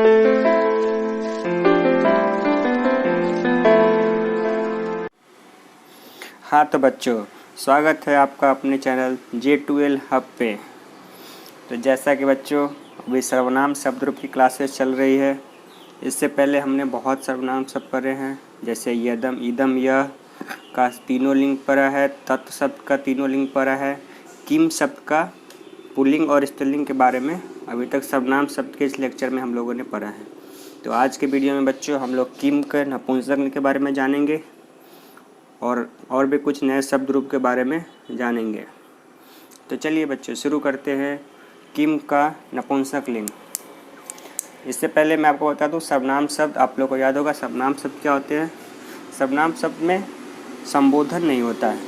हाँ तो बच्चों, स्वागत है आपका अपने चैनल J2L हब पे। तो जैसा कि बच्चों अभी सर्वनाम शब्द रूप की क्लासेस चल रही है। इससे पहले हमने बहुत सर्वनाम शब्द पढ़े हैं, जैसे यदम, इदम, यह का तीनों लिंग पढ़ा है, तत्व शब्द का तीनों लिंग पढ़ा है, किम शब्द का पुल्लिंग और स्त्रीलिंग के बारे में अभी तक सर्वनाम शब्द के इस लेक्चर में हम लोगों ने पढ़ा है। तो आज के वीडियो में बच्चों हम लोग किम के नपुंसक लिंग के बारे में जानेंगे और भी कुछ नए शब्द रूप के बारे में जानेंगे। तो चलिए बच्चों शुरू करते हैं किम का नपुंसक लिंग। इससे पहले मैं आपको बता दूं, सर्वनाम शब्द आप लोग को याद होगा। सर्वनाम शब्द क्या होते हैं? सर्वनाम शब्द में संबोधन नहीं होता है,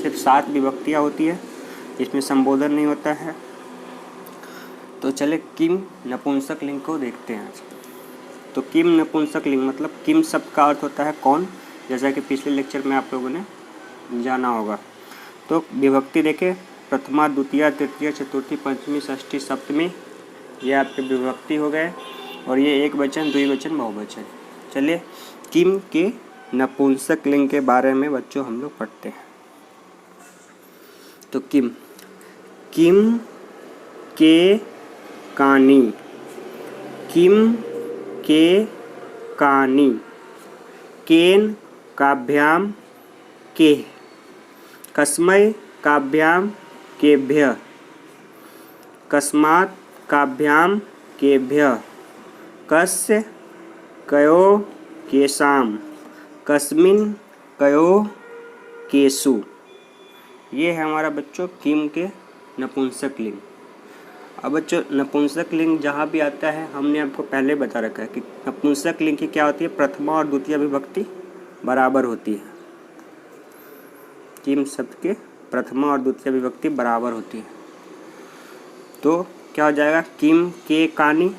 सिर्फ 7 विभक्तियाँ होती है, इसमें संबोधन नहीं होता है। तो चले किम नपुंसक लिंग को देखते हैं आज। तो किम नपुंसक लिंग मतलब किम शब्द का अर्थ होता है कौन, जैसा कि पिछले लेक्चर में आप लोगों ने जाना होगा। तो विभक्ति देखें, प्रथमा, द्वितीया, तृतीया, चतुर्थी, पंचमी, षष्ठी, सप्तमी, ये आपके विभक्ति हो गए। और ये एक वचन, द्विवचन, बहुवचन। चलिए किम के नपुंसक लिंग के बारे में बच्चों हम लोग पढ़ते हैं। तो किम के कानी, किम के कानी, केन काभ्याम के, कस्मै काभ्याम केभ्य, कस्मात् काभ्याम केभ्य, कस्य कयो केषां, कस्मिन् कयो केषु। ये है हमारा बच्चों किम के नपुंसक लिंग। अब बच्चों नपुंसक लिंग जहाँ भी आता है, हमने आपको पहले बता रखा है कि नपुंसक लिंग की क्या होती है, प्रथमा और द्वितीय विभक्ति बराबर होती है। किम शब्द के प्रथमा और द्वितीय विभक्ति बराबर होती है। तो क्या हो जाएगा, किम के कानी।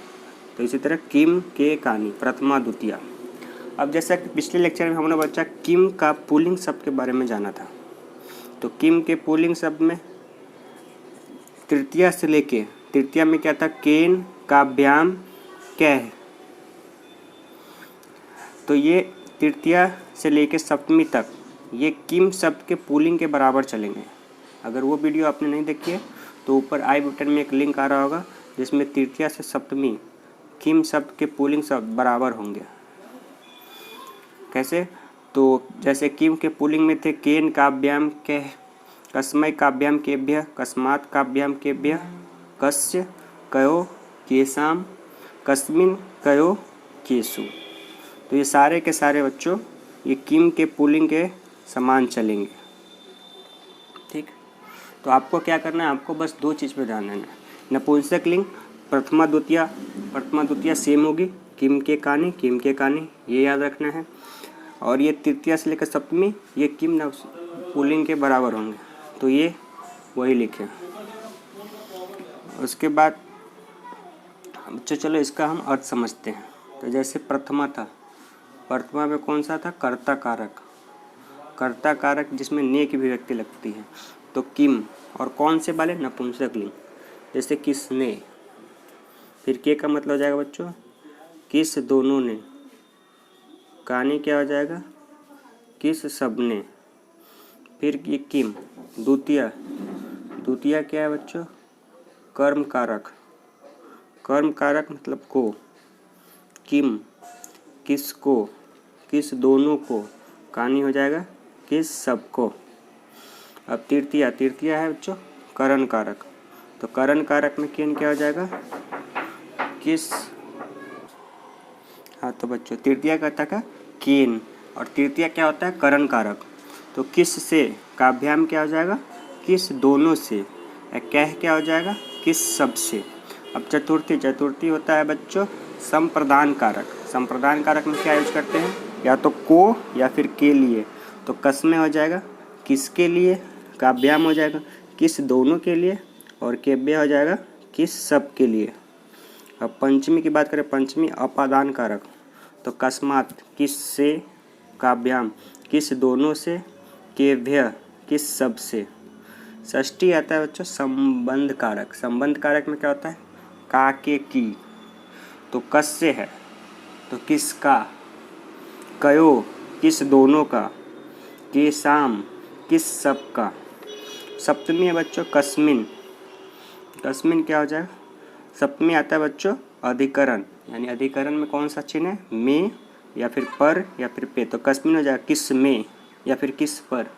तो इसी तरह किम के कानी, प्रथमा द्वितीय। अब जैसा कि पिछले लेक्चर में हमने बच्चा किम का पुल्लिंग शब्द के बारे में जाना था। तो किम के पुल्लिंग शब्द में तृतीया से लेके, तृतीया में क्या था, केन काभ्याम कैः। तो ये तृतीया से लेके सप्तमी तक ये किम शब्द के पुल्लिंग के बराबर चलेंगे। अगर वो वीडियो आपने नहीं देखी है तो ऊपर आई बटन में एक लिंक आ रहा होगा, जिसमें तृतीया से सप्तमी किम शब्द के पुल्लिंग शब्द बराबर होंगे। कैसे? तो जैसे किम के पुल्लिंग में थे केन काभ्याम कैः, कस्मै काभ्याम केभ्य, कस्मात् काभ्याम केभ्य, कस्य कयो केषां, कस्मिन् कयो केषु। तो ये सारे के सारे बच्चों ये किम के पुल्लिंग के समान चलेंगे। ठीक, तो आपको क्या करना है, आपको बस 2 चीज़ पे ध्यान देना है। नपुंसक लिंग प्रथमा द्वितीया सेम होगी, किम के कानी ये याद रखना है। और ये तृतीया से लेकर सप्तमी ये किम पुल्लिंग के बराबर होंगे, तो ये वही लिखें। उसके बाद बच्चों चलो इसका हम अर्थ समझते हैं। तो जैसे प्रथमा था, प्रथमा में कौन सा था, कर्ता कारक जिसमें ने की विभक्ति लगती है। तो किम और कौन से वाले, नपुंसक लिंग, जैसे किसने। फिर के का मतलब हो जाएगा बच्चों किस दोनों ने, कानी क्या हो जाएगा, किस सबने। फिर ये किम द्वितीया क्या है बच्चों, कर्म कारक मतलब को। किम किसको, किस दोनों को, कानी हो जाएगा किस सबको। अब तृतीया है बच्चों करण कारक। तो करण कारक में केन क्या हो जाएगा, किस। हाँ तो बच्चों तृतीया का था केन, और तृतीया क्या होता है, करण कारक। तो किस से, काभ्याम क्या हो जाएगा, किस दोनों से। कैः क्या हो जाएगा, किस सब से। अब चतुर्थी होता है बच्चों संप्रदान कारक में क्या यूज करते हैं, या तो को या फिर के लिए। तो कस्मै हो जाएगा किसके लिए, काभ्याम हो जाएगा किस दोनों के लिए, और केभ्य हो जाएगा किस सब के लिए। अब पंचमी की बात करें, पंचमी अपादान कारक। तो कस्मात् किस से, काभ्याम किस दोनों से, केभ्य किस सब से। षष्ठी आता है बच्चों संबंध कारक में क्या होता है, का के की। तो कस से है, तो किसका। कयो किस दोनों का। के शाम किस सब का। सप्तमी है बच्चों कस्मिन। कस्मिन क्या हो जाएगा, सप्तमी आता है बच्चों अधिकरण, यानी अधिकरण में कौन सा चिन्ह है, में या फिर पर या फिर पे, तो कस्मिन हो जाएगा किस में या फिर किस पर।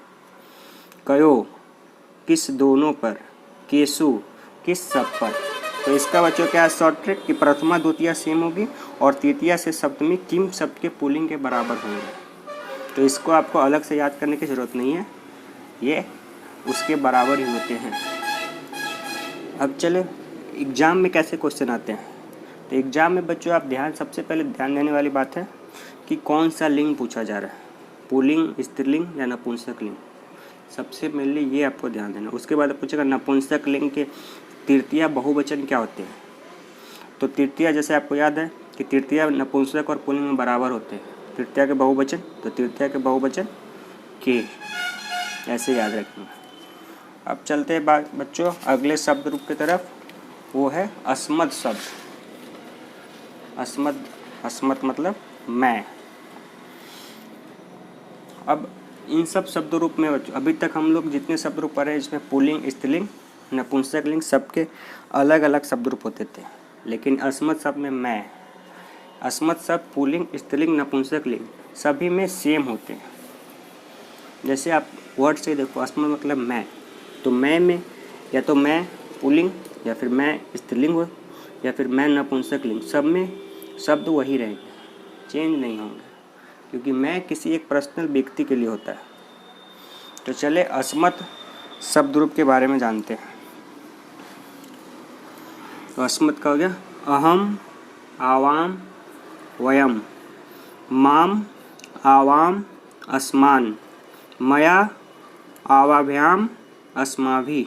कयो किस दोनों पर। केसु किस सब पर। तो इसका बच्चों क्या है शॉर्ट ट्रिक कि प्रथमा द्वितीया सेम होगी और तृतीया से सप्तमी किम शब्द के पुल्लिंग के बराबर होंगे। तो इसको आपको अलग से याद करने की ज़रूरत नहीं है, ये उसके बराबर ही होते हैं। अब चले एग्ज़ाम में कैसे क्वेश्चन आते हैं। तो एग्ज़ाम में बच्चों आप सबसे पहले ध्यान देने वाली बात है कि कौन सा लिंग पूछा जा रहा है, पुल्लिंग, स्त्रीलिंग या नपुंसक लिंग। सबसे मेनली ये आपको ध्यान देना। उसके बाद पूछेगा नपुंसक लिंग के तृतीया बहुवचन क्या होते हैं। तो तृतीया जैसे आपको याद है कि तृतीया नपुंसक और पुल्लिंग में बराबर होते हैं। तृतीया के बहुवचन, तो तृतीया के बहुवचन के, ऐसे याद रखना। अब चलते हैं बच्चों अगले शब्द रूप की तरफ, वो है अस्मद शब्द। अस्मद मतलब मैं। अब इन सब शब्द रूप में बच्चों अभी तक हम लोग जितने शब्द रूप पढ़े इसमें पुल्लिंग, स्त्रीलिंग, नपुंसक लिंग सबके अलग अलग शब्द रूप होते थे, लेकिन अस्मद शब्द में मैं, अस्मद शब्द पुल्लिंग, स्त्रीलिंग, नपुंसक लिंग सभी में सेम होते हैं। जैसे आप वर्ड से देखो, अस्मद मतलब मैं, तो मैं में या तो मैं पुल्लिंग या फिर मैं स्त्रीलिंग हो या फिर मैं नपुंसक लिंग, सब में शब्द वही रहेंगे, चेंज नहीं होंगे, क्योंकि मैं किसी एक पर्सनल व्यक्ति के लिए होता है। तो चले अस्मद शब्द रूप के बारे में जानते हैं। तो अस्मद का हो गया अहम, आवाम, वयम, माम, आवाम, अस्मान, मया, आवाभ्याम, अस्माभि,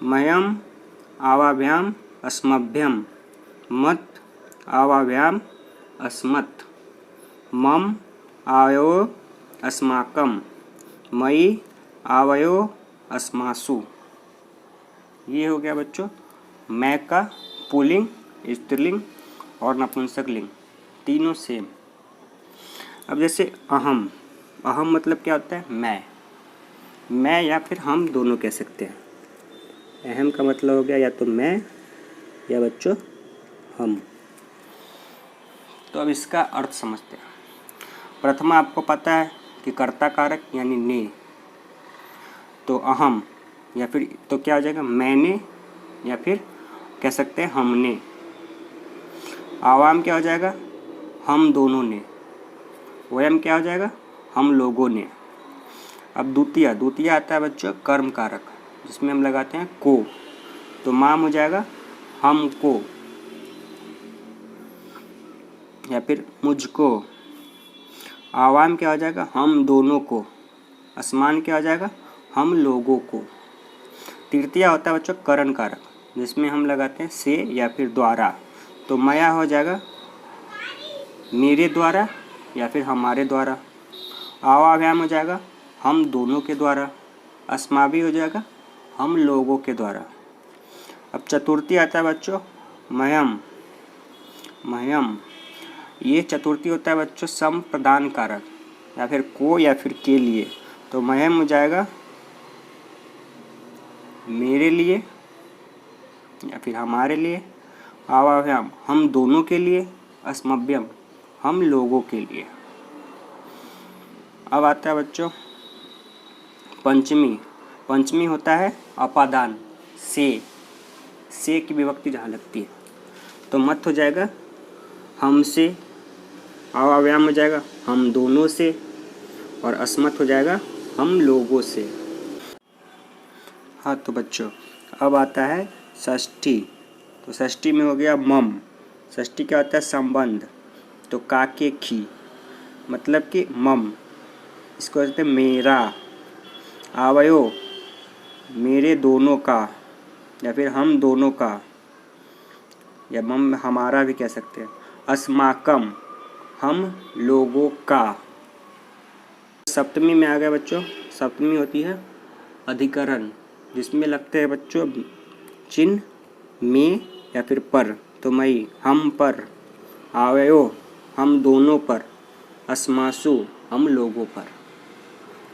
मयम, आवाभ्याम, अस्मभ्यम, मत, आवाभ्याम, अस्मत्, मम, आवयो, अस्माकम, मयि, आवयो, अस्मासु। ये हो गया बच्चों मैं का पुल्लिंग, स्त्रीलिंग और नपुंसक लिंग तीनों सेम। अब जैसे अहम, अहम मतलब क्या होता है मैं या फिर हम दोनों कह सकते हैं। अहम का मतलब हो गया या तो मैं या बच्चों हम। तो अब इसका अर्थ समझते हैं। प्रथमा आपको पता है कि कर्ता कारक यानी ने, तो अहम या फिर तो क्या हो जाएगा मैंने या फिर कह सकते हैं हमने। आवाम क्या हो जाएगा हम दोनों ने। वयम क्या हो जाएगा हम लोगों ने। अब द्वितीय आता है बच्चों कर्म कारक, जिसमें हम लगाते हैं को, तो माम हो जाएगा हमको या फिर मुझको। आवाम क्या हो जाएगा हम दोनों को। अस्मान क्या हो जाएगा हम लोगों को। तृतीय होता है बच्चों करण कारक, जिसमें हम लगाते हैं से या फिर द्वारा, तो मया हो जाएगा मेरे द्वारा या फिर हमारे द्वारा। आवाभ्याम हो जाएगा हम दोनों के द्वारा। अस्माभि हो जाएगा हम लोगों के द्वारा। अब चतुर्थी आता है बच्चों मह्यम। ये चतुर्थी होता है बच्चों संप्रदान कारक या फिर को या फिर के लिए, तो मह्यम हो जाएगा मेरे लिए या फिर हमारे लिए। आवाभ्याम हम दोनों के लिए। अस्मभ्यम हम लोगों के लिए। अब आता है बच्चों पंचमी होता है अपादान से की विभक्ति जहाँ लगती है, तो मत हो जाएगा हमसे। आवाव्याम हो जाएगा हम दोनों से और अस्मत् हो जाएगा हम लोगों से। हाँ तो बच्चों अब आता है षष्ठी। तो षष्ठी में हो गया मम। षष्ठी क्या होता है संबंध, तो काके खी मतलब कि मम, इसको कहते हैं मेरा। आवयो मेरे दोनों का या फिर हम दोनों का, या मम हमारा भी कह सकते हैं। अस्माकम हम लोगों का। सप्तमी में आ गया बच्चों, सप्तमी होती है अधिकरण, जिसमें लगते हैं बच्चों चिन्ह में या फिर पर, तो मई हम पर, आवेयो हम दोनों पर, अस्मासु हम लोगों पर।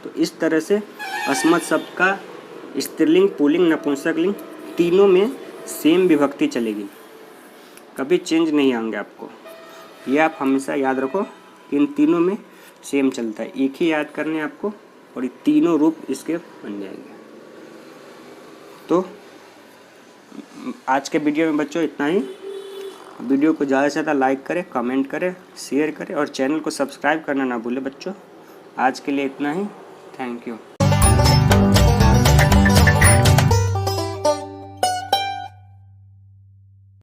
तो इस तरह से अस्मत् शब्द का स्त्रीलिंग, पुल्लिंग, नपुंसकलिंग तीनों में सेम विभक्ति चलेगी, कभी चेंज नहीं आएंगे आपको। ये आप हमेशा याद रखो कि इन तीनों में सेम चलता है, एक ही याद करने आपको और ये तीनों रूप इसके बन जाएंगे। तो आज के वीडियो में बच्चों इतना ही। वीडियो को ज़्यादा से ज़्यादा लाइक करें, कमेंट करें, शेयर करें और चैनल को सब्सक्राइब करना ना भूलें बच्चों। आज के लिए इतना ही। Thank you.